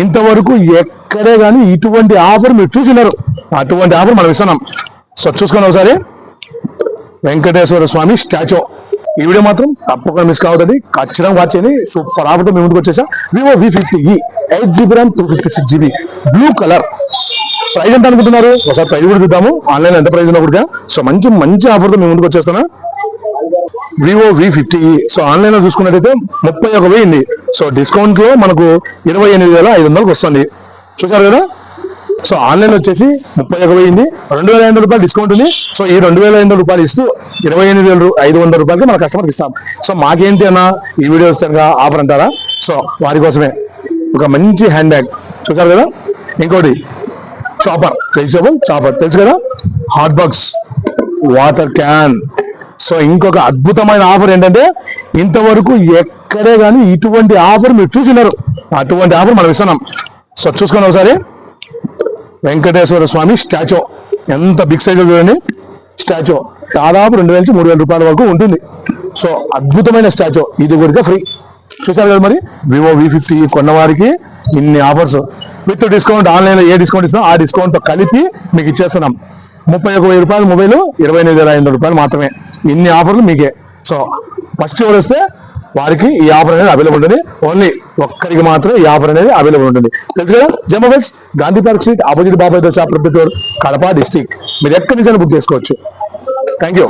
ఇంతవరకు ఎక్కడే కానీ ఇటువంటి ఆఫర్ మీరు చూసినారు. అటువంటి ఆఫర్ మనం ఇస్తున్నాం. సో చూసుకొని ఒకసారి వెంకటేశ్వర స్వామి స్టాచ్యూ. ఈ వీడియో మాత్రం తప్పకుండా మిస్ కావద్దండి. ఖచ్చితంగా వాచ్ చేయండి. సూపర్ ఆఫర్తో మేము ముందుకు వచ్చేసా. Vivo V50e 8GB RAM 256GB blue colour. Price ఎంత అనుకుంటున్నారు? ఒకసారి ప్రైజ్ కూడా చూద్దాము. ఆన్లైన్ ఎంత ప్రైజ్ ఉన్నా కూడా. సో మంచి ఆఫర్తో మేము ముందుకు వచ్చేస్తున్నా. Vivo V50e. సో ఆన్లైన్ లో చూసుకున్నట్టయితే 31,000. సో డిస్కౌంట్ లో మనకు 28,500 వస్తుంది. చూసారు కదా. సో ఆన్లైన్ వచ్చేసి 31,000, 2,500 రూపాయలు డిస్కౌంట్ ఉంది. సో ఈ 2,500 రూపాయలు ఇస్తూ 28,500 రూపాయలకి మన కస్టమర్కి ఇస్తాం. సో మాకేంటి అన్న ఈ వీడియో ఇస్తానుగా ఆఫర్ అంటారా? సో వారి కోసమే ఒక మంచి హ్యాండ్ బ్యాగ్ చూసారు కదా. ఇంకోటి చాపర్, వెజిటబుల్ చాపర్ తెలుసు కదా. Hot box, water can. So ఇంకొక అద్భుతమైన ఆఫర్ ఏంటంటే ఇంతవరకు ఎక్కడే కానీ ఇటువంటి ఆఫర్ మీరు చూసినారు. అటువంటి ఆఫర్ మనం ఇస్తున్నాం. సో చూసుకొని ఒకసారి వెంకటేశ్వర స్వామి స్టాచ్యూ. ఎంత బిగ్ సైజ్ చూడండి. స్టాచ్యూ దాదాపు 2,000 నుంచి 3,000 రూపాయల వరకు ఉంటుంది. సో అద్భుతమైన స్టాచ్యూ. ఇది కూడా ఫ్రీ. చూసారు కదా. మరి వివో V50 కొన్న వారికి ఇన్ని ఆఫర్స్ విత్ డిస్కౌంట్. ఆన్లైన్లో ఏ డిస్కౌంట్ ఇస్తున్నా ఆ డిస్కౌంట్తో కలిపి మీకు ఇచ్చేస్తున్నాం. 31,000 రూపాయలు మొబైల్, 28,500 రూపాయలు మాత్రమే. ఇన్ని ఆఫర్లు మీకే. సో ఫస్ట్ ఎవరు వస్తే వారికి ఈ ఆఫర్ అనేది అవైలబుల్ ఉంటుంది. ఓన్లీ ఒక్కరికి మాత్రమే ఈ ఆఫర్ అనేది అవైలబుల్ ఉంటుంది. తెలుసు కదా. జై mobiles, Gandhi park street, opposite బాబాయ్ దోశ, ప్రొద్దుటూరు, కడప డిస్ట్రిక్ట్. మీరు ఎక్కడి నుంచి బుక్ చేసుకోవచ్చు. Thank you.